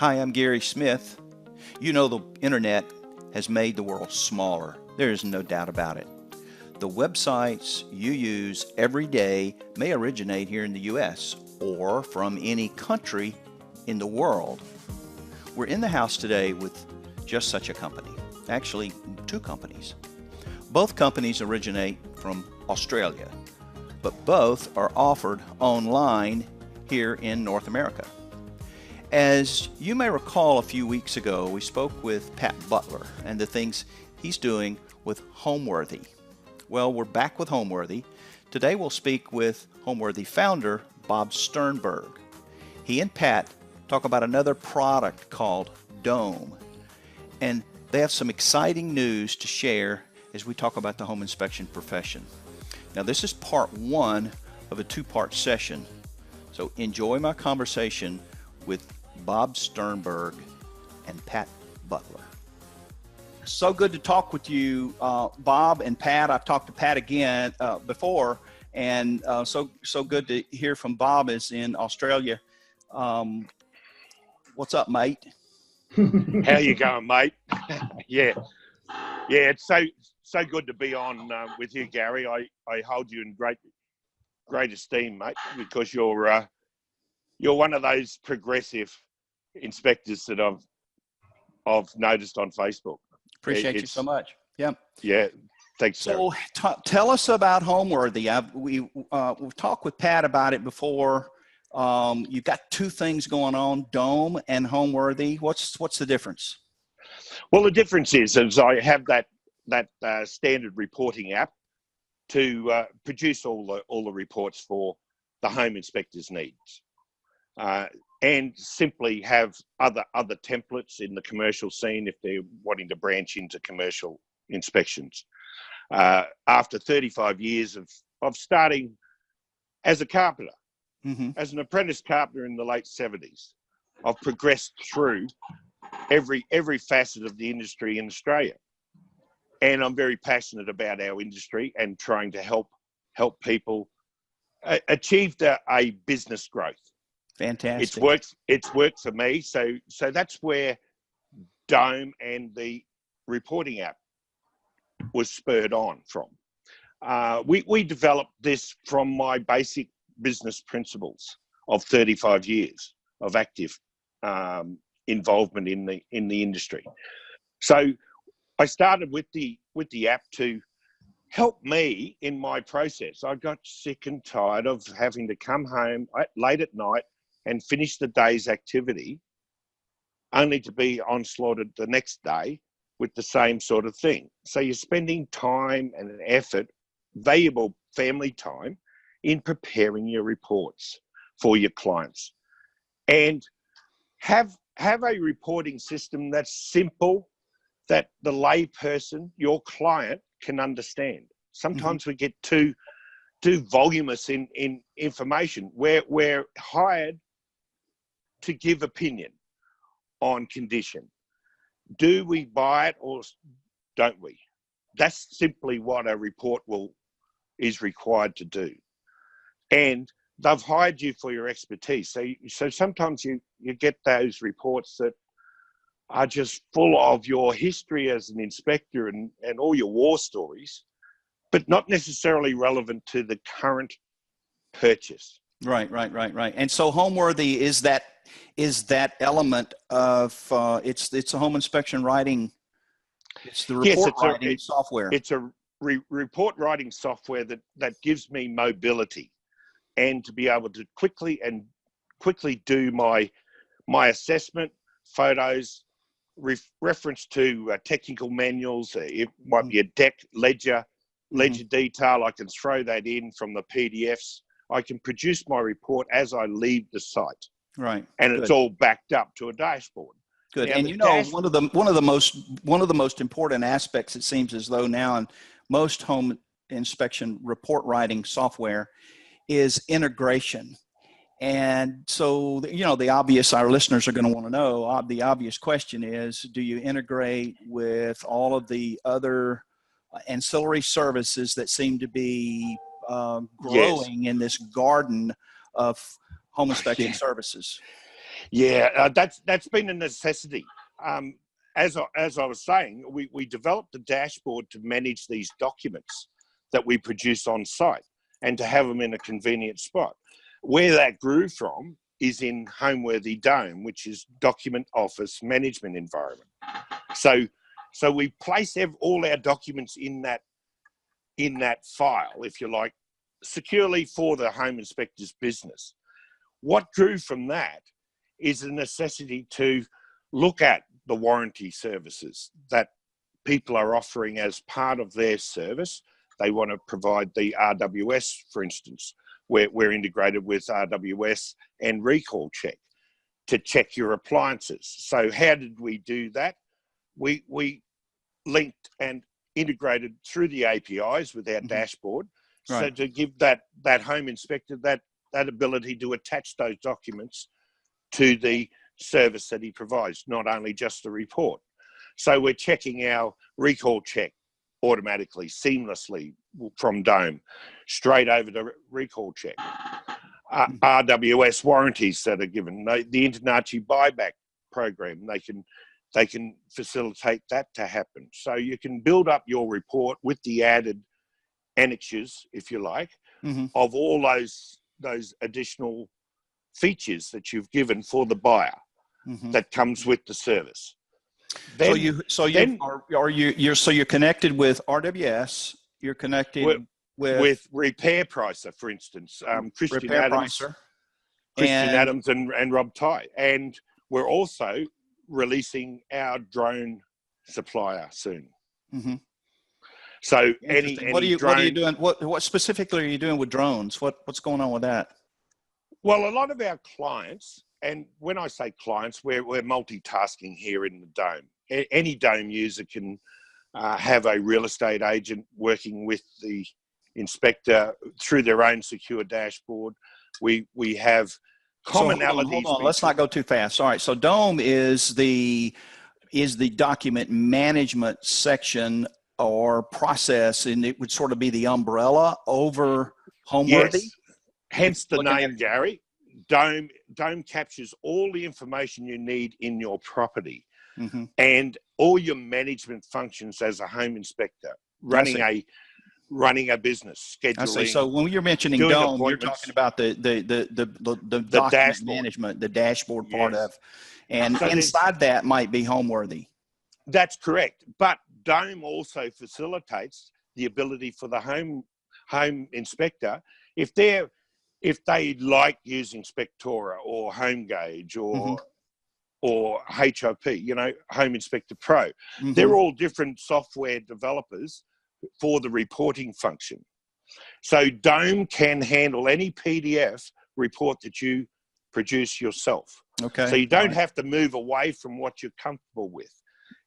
Hi, I'm Gary Smith. You know, the internet has made the world smaller. There is no doubt about it. The websites you use every day may originate here in the U.S. or from any country in the world. We're in the house today with just such a company. Actually, two companies. Both companies originate from Australia, but both are offered online here in North America. As you may recall, a few weeks ago, we spoke with Pat Butler and the things he's doing with Homeworthy. Well, we're back with Homeworthy. Today we'll speak with Homeworthy founder Bob Sternberg. He and Pat talk about another product called Dome, and they have some exciting news to share as we talk about the home inspection profession. Now, this is part one of a two-part session, so enjoy my conversation with Bob Sternberg and Pat Butler. So good to talk with you, Bob and Pat. I've talked to Pat again before, and so good to hear from Bob is in Australia. What's up, mate? How you going, mate? Yeah, it's so good to be on with you, Gary. I hold you in great esteem, mate, because you're one of those progressive inspectors that I've noticed on Facebook. Appreciate you so much. Yeah, thanks. So tell us about Homeworthy. We've talked with Pat about it before. You've got two things going on, Dome and Homeworthy. What's the difference? Well, the difference is I have that standard reporting app to produce all the reports for the home inspector's needs. And simply have other templates in the commercial scene if they're wanting to branch into commercial inspections. After 35 years of starting as a carpenter, as an apprentice carpenter in the late 70s, I've progressed through every facet of the industry in Australia. And I'm very passionate about our industry and trying to help people achieve a business growth. Fantastic. It's worked for me. So that's where Dome and the reporting app was spurred on from. We developed this from my basic business principles of 35 years of active involvement in the industry. So I started with the app to help me in my process. I got sick and tired of having to come home late at night and finish the day's activity, only to be onslaughted the next day with the same sort of thing. So you're spending time and effort, valuable family time, in preparing your reports for your clients. And have a reporting system that's simple, that the lay person, your client, can understand. Sometimes we get too voluminous in information. We're hired to give opinion on condition. Do we buy it or don't we? That's simply what a report is required to do. And they've hired you for your expertise. So sometimes you get those reports that are just full of your history as an inspector and all your war stories, but not necessarily relevant to the current purchase. Right. And so Homeworthy is that element of it's a home inspection writing. It's the report writing software. It's a report writing software that gives me mobility, and to be able to quickly do my assessment, photos, reference to technical manuals. It might be a deck ledger detail. I can throw that in from the PDFs. I can produce my report as I leave the site. Right. And Good. It's all backed up to a dashboard. Good. Now, and one of the most important aspects, it seems as though now in most home inspection report writing software, is integration. And so, the obvious, our listeners are going to want to know, the obvious question is, do you integrate with all of the other ancillary services that seem to be growing in this garden of home inspection services? Yeah, that's been a necessity. As I was saying, we developed a dashboard to manage these documents that we produce on site and to have them in a convenient spot. Where that grew from is in Homeworthy Dome, which is Document Office Management Environment. So we place all our documents in that file, if you like, securely for the home inspector's business. What grew from that is a necessity to look at the warranty services that people are offering as part of their service. They want to provide the RWS, for instance, where we're integrated with RWS and Recall Check to check your appliances. So how did we do that? We linked and integrated through the APIs with our dashboard, Right. so to give that home inspector that ability to attach those documents to the service that he provides, not only just the report. So we're checking our Recall Check automatically, seamlessly from Dome, straight over to Recall Check. RWS warranties that are given, the Internachi buyback program, they can facilitate that to happen. So you can build up your report with the added annexures, if you like, of all those additional features that you've given for the buyer that comes with the service. Then, so you're connected with RWS. You're connected with Repair Pricer, for instance, Christian Repair Adams, Pricer. Adams and Rob Ty, and we're also releasing our drone supplier soon. So what are you doing? What specifically are you doing with drones? What's going on with that? Well, a lot of our clients, and when I say clients, we're multitasking here in the Dome. Any Dome user can have a real estate agent working with the inspector through their own secure dashboard. We have commonalities. Hold on. Let's not go too fast. All right. So Dome is the document management section or process, and it would sort of be the umbrella over Homeworthy. Yes. Hence the name, Gary. Dome captures all the information you need in your property and all your management functions as a home inspector, running a business, scheduling. I see. So when you're mentioning Dome, you're talking about the document dashboard. management, the dashboard part of, and so inside that might be Homeworthy. That's correct. But Dome also facilitates the ability for the home inspector, if they like using Spectora or HomeGauge or HOP, Home Inspector Pro. They're all different software developers for the reporting function. So Dome can handle any PDF report that you produce yourself. Okay. So you don't have to move away from what you're comfortable with.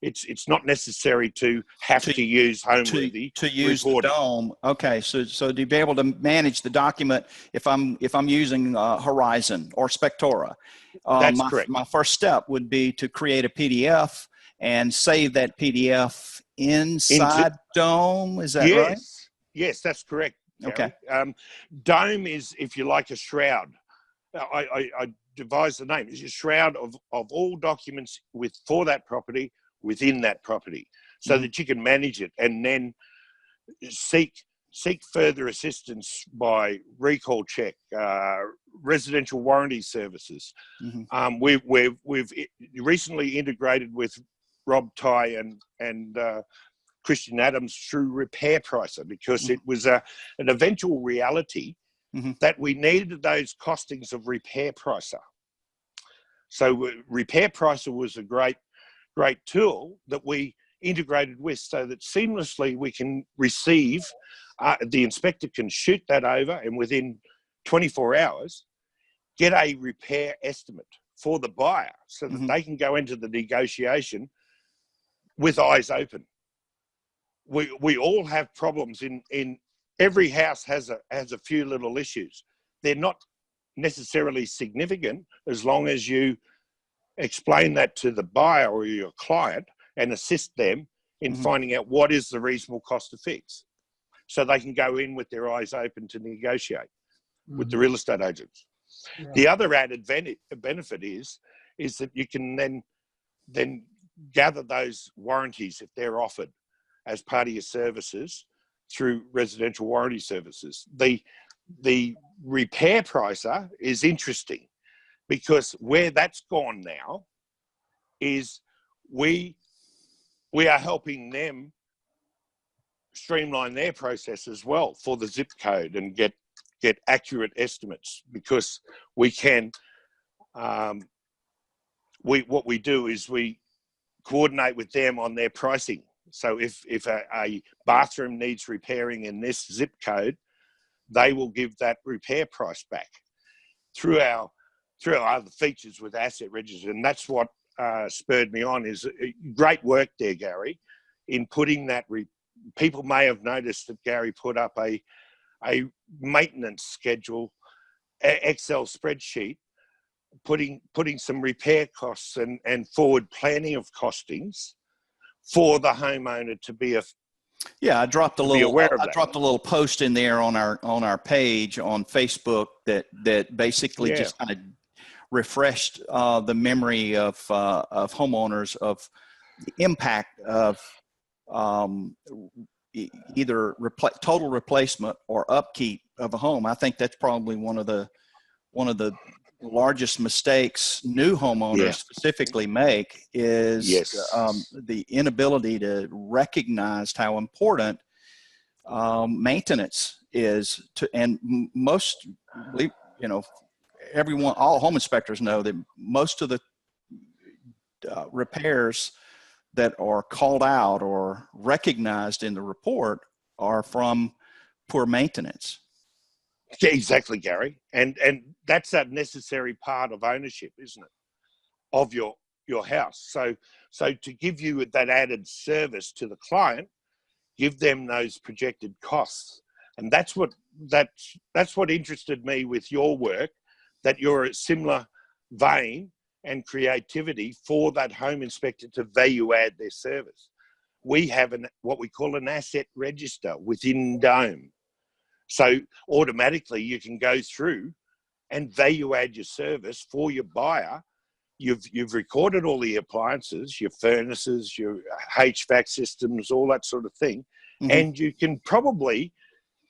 It's not necessary to have to use Homeworthy to use the Dome. Okay, so to be able to manage the document, if I'm using Horizon or Spectora, that's correct. My first step would be to create a PDF and save that PDF inside Dome. Is that right? Yes, that's correct, Gary. Okay. Dome is, if you like, a shroud. I devised the name. It's a shroud of all documents for that property within that property, so that you can manage it and then seek further assistance by Recall Check, residential warranty services. We've recently integrated with Rob Ty and Christian Adams through Repair Pricer, because it was an eventual reality that we needed those costings of Repair Pricer. So Repair Pricer was a great tool that we integrated with, so that seamlessly we can receive, the inspector can shoot that over and within 24 hours get a repair estimate for the buyer, so that they can go into the negotiation with eyes open. We all have problems in every house has a few little issues. They're not necessarily significant as long as you explain that to the buyer or your client and assist them in finding out what is the reasonable cost to fix, so they can go in with their eyes open to negotiate with the real estate agents. Right. The other added benefit is that you can then gather those warranties if they're offered as part of your services through residential warranty services. The repair pricer is interesting because where that's gone now is we are helping them streamline their process as well for the zip code and get accurate estimates, because we can what we do is we coordinate with them on their pricing. So if a bathroom needs repairing in this zip code, they will give that repair price back through our other features with asset register. And that's what spurred me on, is great work there, Gary, in putting that. People may have noticed that Gary put up a maintenance schedule, Excel spreadsheet, putting some repair costs and forward planning of costings for the homeowner to be I dropped a little little post in there on our page on Facebook that basically just kind of refreshed the memory of homeowners of the impact of either total replacement or upkeep of a home. I think that's probably one of the largest mistakes new homeowners specifically make is the inability to recognize how important maintenance is and most, all home inspectors know that most of the repairs that are called out or recognized in the report are from poor maintenance. Yeah, exactly, Gary. And that's a necessary part of ownership, isn't it? Of your house. So to give you that added service to the client, give them those projected costs. And that's what interested me with your work, that you're a similar vein and creativity for that home inspector to value add their service. We have what we call an asset register within Dome. So automatically you can go through and value add your service for your buyer. You've recorded all the appliances, your furnaces, your HVAC systems, all that sort of thing. Mm-hmm. And you can probably,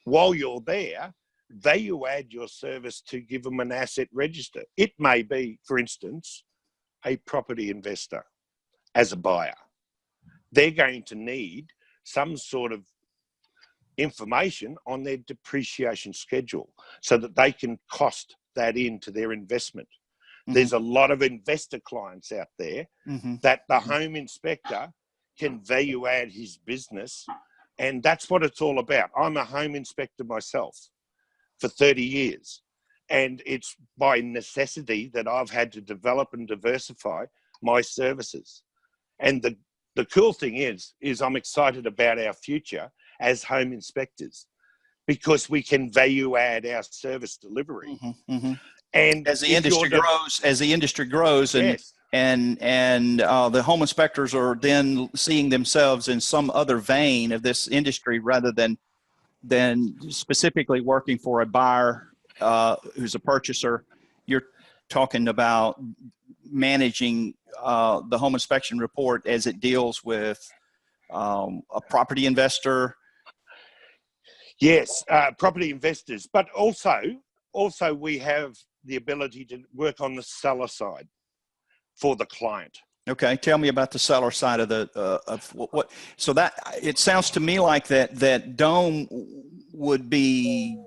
while you're there, value add your service to give them an asset register. It may be, for instance, a property investor as a buyer. They're going to need some sort of information on their depreciation schedule so that they can cost that into their investment. Mm-hmm. There's a lot of investor clients out there that the home inspector can value add his business, and that's what it's all about. I'm a home inspector myself for 30 years, and it's by necessity that I've had to develop and diversify my services. And the cool thing is I'm excited about our future as home inspectors, because we can value add our service delivery. And as the industry grows, and the home inspectors are then seeing themselves in some other vein of this industry rather than specifically working for a buyer who's a purchaser. You're talking about managing the home inspection report as it deals with a property investor. Yes, property investors, but also we have the ability to work on the seller side for the client. Okay, tell me about the seller side of what. So that it sounds to me like that Dome would be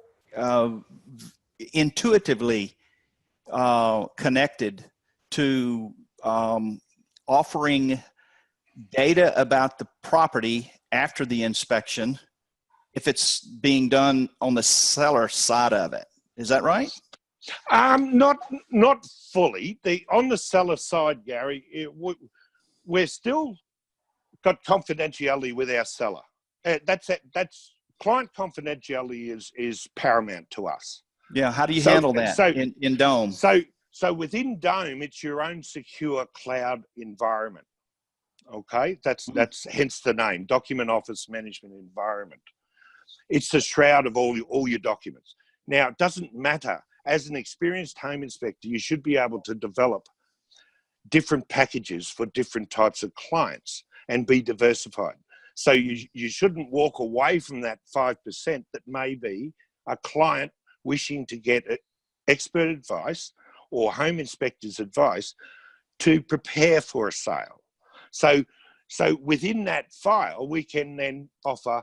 intuitively connected to offering data about the property after the inspection, if it's being done on the seller side of it. Is that right? Not fully. On the seller side, Gary, we're still got confidentiality with our seller. That's client confidentiality is paramount to us. Yeah. How do you handle that in Dome? So within Dome, it's your own secure cloud environment. Okay, that's hence the name, Document Office Management Environment. It's the shroud of all your documents. Now, it doesn't matter as an experienced home inspector, you should be able to develop different packages for different types of clients and be diversified. So you shouldn't walk away from that 5% that may be a client wishing to get expert advice or home inspector's advice to prepare for a sale. So within that file, we can then offer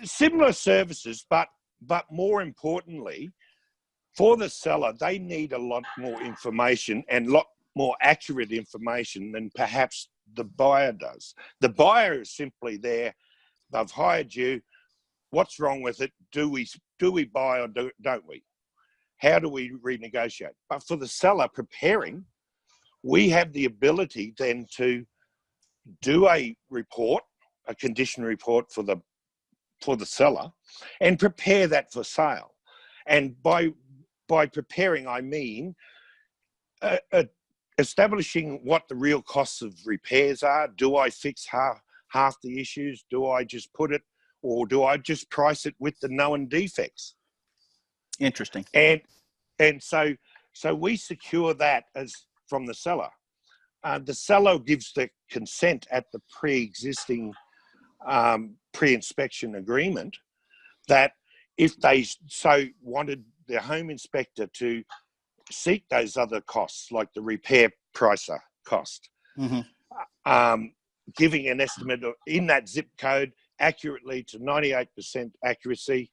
similar services, but more importantly, for the seller, they need a lot more information and a lot more accurate information than perhaps the buyer does. The buyer is simply there. They've hired you. What's wrong with it? Do we buy or don't we? How do we renegotiate? But for the seller preparing, we have the ability then to do a report, a condition report for the seller, and prepare that for sale. And by preparing, I mean establishing what the real costs of repairs are. Do I fix half the issues? Do I just put it, or do I just price it with the known defects? Interesting. And so we secure that as from the seller. The seller gives the consent at the pre-existing pre-inspection agreement that if they so wanted the home inspector to seek those other costs, like the repair pricer cost, giving an estimate in that zip code accurately to 98% accuracy,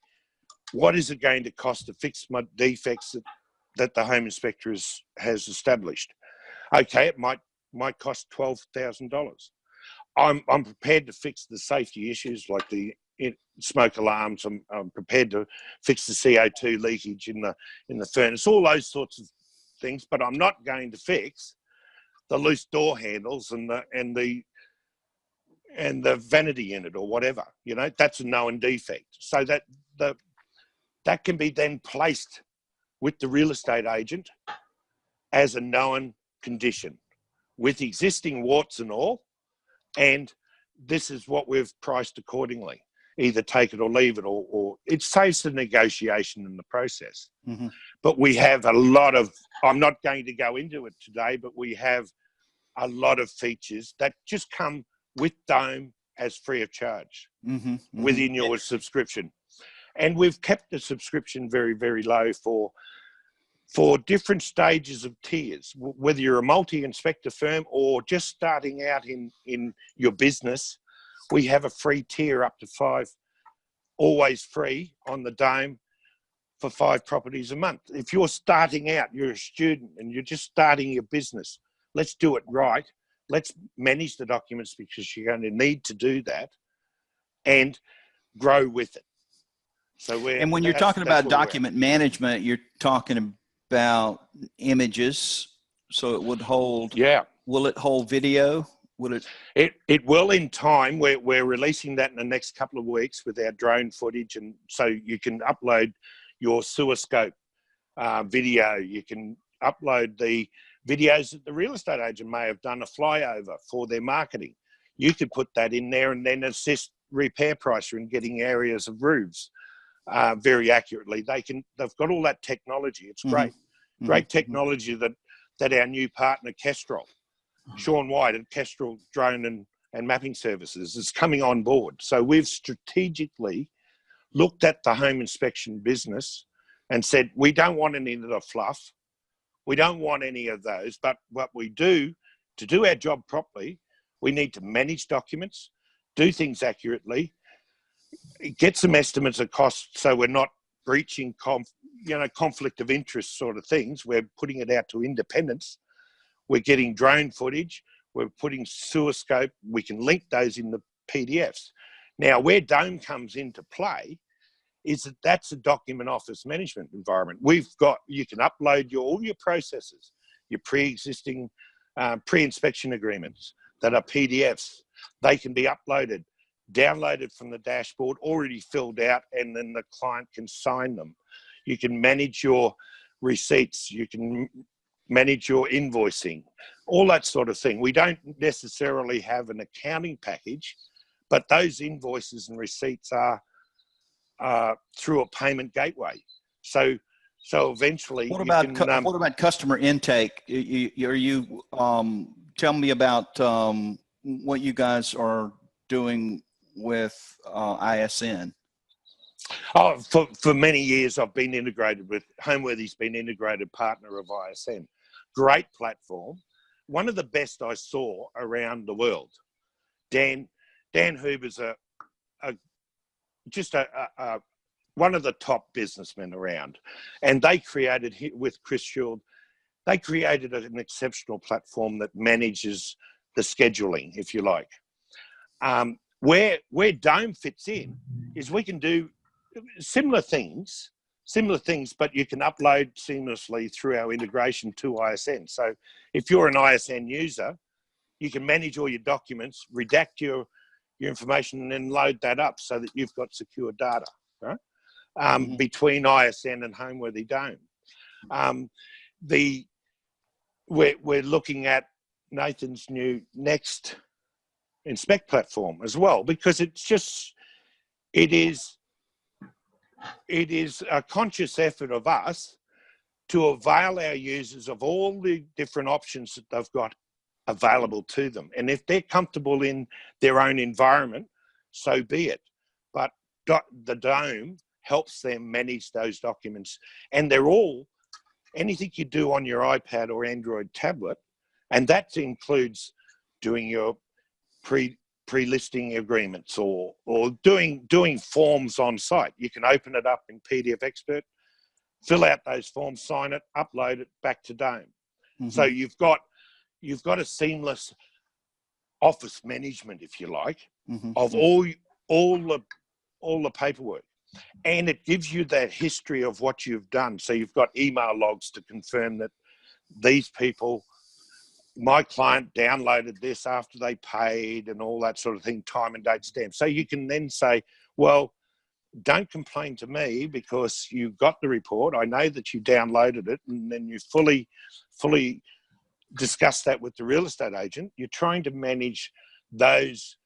what is it going to cost to fix my defects that the home inspector has established? Okay, it might cost $12,000. I'm prepared to fix the safety issues like the smoke alarms. I'm prepared to fix the CO2 leakage in the furnace, all those sorts of things. But I'm not going to fix the loose door handles and the vanity unit or whatever. You know, that's a known defect. So that can be then placed with the real estate agent as a known condition with existing warts and all. And this is what we've priced accordingly. Either take it or leave it, or it saves the negotiation in the process. But we have a lot of, I'm not going to go into it today, but we have a lot of features that just come with Dome as free of charge within your subscription. And we've kept the subscription very, very low for different stages of tiers, whether you're a multi-inspector firm or just starting out in your business. We have a free tier up to 5, always free on the Dome for 5 properties a month. If you're starting out, you're a student and you're just starting your business, let's do it right. Let's manage the documents because you're going to need to do that and grow with it. So when you're talking about document management, you're talking about images, so it would hold. Yeah. Will it hold video? Will it? It will in time. We're releasing that in the next couple of weeks with our drone footage, and so you can upload your sewer scope video. You can upload the videos that the real estate agent may have done a flyover for their marketing. You could put that in there and then assist repair pricer in getting areas of roofs very accurately. They've got all that technology. It's great. Great technology that our new partner Kestrel, Sean White at Kestrel Drone and Mapping Services, is coming on board. So we've strategically looked at the home inspection business and said, we don't want any of the fluff. We don't want any of those. But what we do, to do our job properly, we need to manage documents, do things accurately, get some estimates of costs so we're not breaching conflict of interest sort of things. We're putting it out to independents. We're getting drone footage. We're putting sewer scope. We can link those in the PDFs. Now, where Dome comes into play is that's a document office management environment. You can upload all your processes, your pre-existing pre-inspection agreements that are PDFs. They can be uploaded, downloaded from the dashboard, already filled out, and then the client can sign them. You can manage your receipts. You can manage your invoicing, all that sort of thing. We don't necessarily have an accounting package, but those invoices and receipts are through a payment gateway. So So eventually What you about can, what about customer intake? Tell me about what you guys are doing with ISN. oh, for many years, I've been integrated with, Homeworthy's been integrated partner of ISN. Great platform. One of the best I saw around the world. Dan Huber's just one of the top businessmen around. And they created, with Chris Shield, they created an exceptional platform that manages the scheduling, if you like. Where Dome fits in is we can do similar things, but you can upload seamlessly through our integration to ISN. So if you're an ISN user, you can manage all your documents, redact your information, and then load that up so that you've got secure data, right? Between ISN and Homeworthy Dome. We're looking at Nathan's new Next Inspect platform as well, because it is a conscious effort of us to avail our users of all the different options that they've got available to them. And if they're comfortable in their own environment, so be it. But the Dome helps them manage those documents. And they're all, anything you do on your iPad or Android tablet, and that includes doing your pre-listing agreements or doing forms on site. You can open it up in PDF Expert, fill out those forms, sign it, upload it back to Dome. So you've got a seamless office management, if you like, of all the paperwork. And it gives you that history of what you've done. So you've got email logs to confirm that these people, my client downloaded this after they paid and all that sort of thing, time and date stamp. So you can then say, well, don't complain to me because you got the report. I know that you downloaded it, and then you fully discuss that with the real estate agent. You're trying to manage those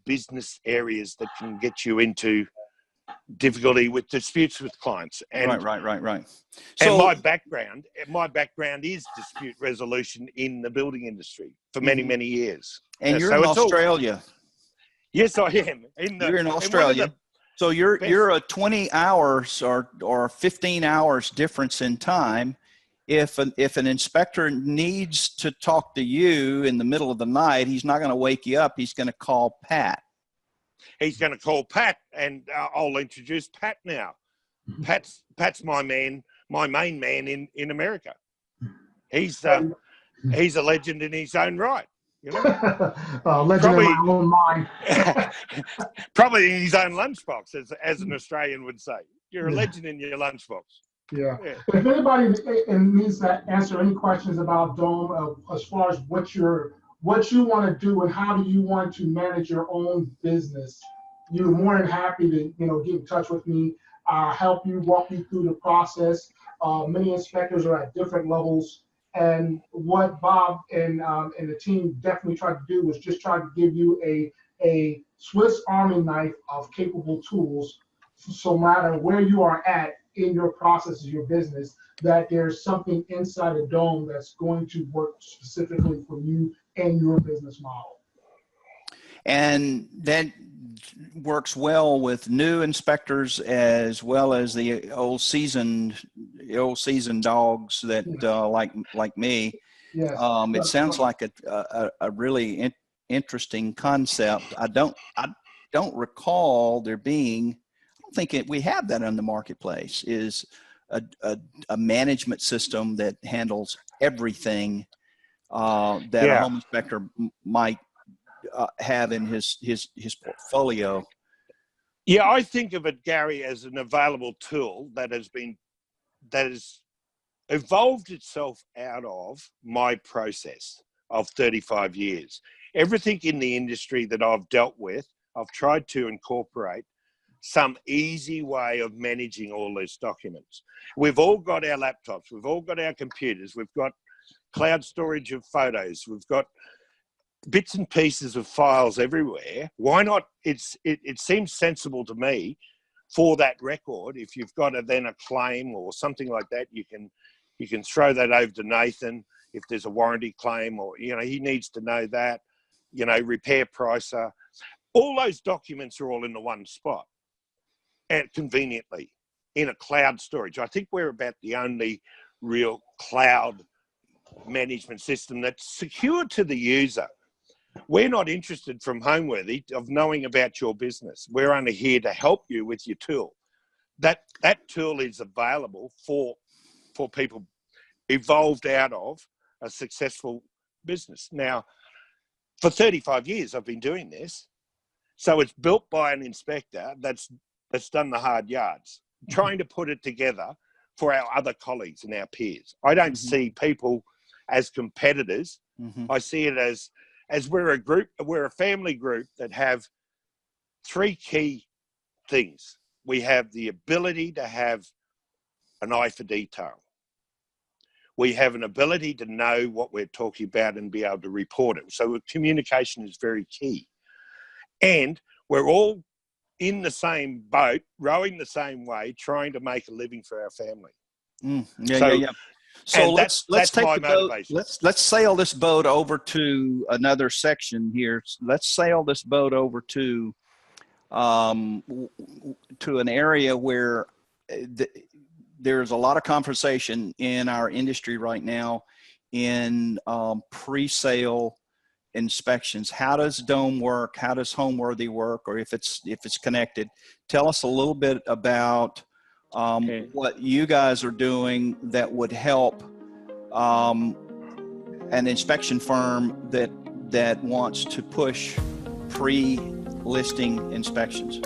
business areas that can get you into difficulty with disputes with clients. And right. So my background is dispute resolution in the building industry for many years. And you're in Australia. Yes, I am. You're in Australia. So you're a 20 hours or 15 hours difference in time. If an inspector needs to talk to you in the middle of the night, he's not going to wake you up. He's going to call Pat. He's going to call Pat, and I'll introduce Pat now. Pat's my main man in America. He's a legend in his own right. You know, legend in my own mind. Probably in his own lunchbox, as an Australian would say. You're a legend in your lunchbox. Yeah. If anybody needs to answer any questions about Dome, as far as what you want to do and how do you want to manage your own business, you're more than happy to get in touch with me. Help you, walk you through the process. Many inspectors are at different levels, and what Bob and the team definitely tried to do was just try to give you a Swiss Army knife of capable tools. So no matter where you are at in your process of your business, that there's something inside a Dome that's going to work specifically for you and your business model. And that works well with new inspectors as well as the old seasoned dogs that like me. Yes. It sounds like a really interesting concept. I don't recall there being. I don't think we have that in the marketplace. Is a management system that handles everything that a home inspector might have in his portfolio. Yeah, I think of it, Gary, as an available tool that has evolved itself out of my process of 35 years. Everything in the industry that I've dealt with, I've tried to incorporate some easy way of managing all these documents. We've all got our laptops, we've all got our computers, we've got cloud storage of photos, we've got bits and pieces of files everywhere. Why not? It seems sensible to me for that record, if you've got then a claim or something like that, you can throw that over to Nathan. If there's a warranty claim, or he needs to know that, repair pricer, all those documents are all in the one spot, and conveniently in a cloud storage. I think we're about the only real cloud management system that's secure to the user. We're not interested from Homeworthy of knowing about your business. We're only here to help you with your tool. That tool is available for people evolved out of a successful business. Now, for 35 years, I've been doing this. So it's built by an inspector that's done the hard yards, trying to put it together for our other colleagues and our peers. I don't see people as competitors. I see it as we're a group, we're a family group that have three key things. We have the ability to have an eye for detail. We have an ability to know what we're talking about and be able to report it. So communication is very key. And we're all in the same boat, rowing the same way, trying to make a living for our family. So let's take my the boat. motivation. Let's sail this boat over to another section here. Let's sail this boat over to an area where there's a lot of conversation in our industry right now in pre-sale inspections. How does Dome work? How does Homeworthy work? Or if it's connected, tell us a little bit about what you guys are doing that would help an inspection firm that wants to push pre-listing inspections.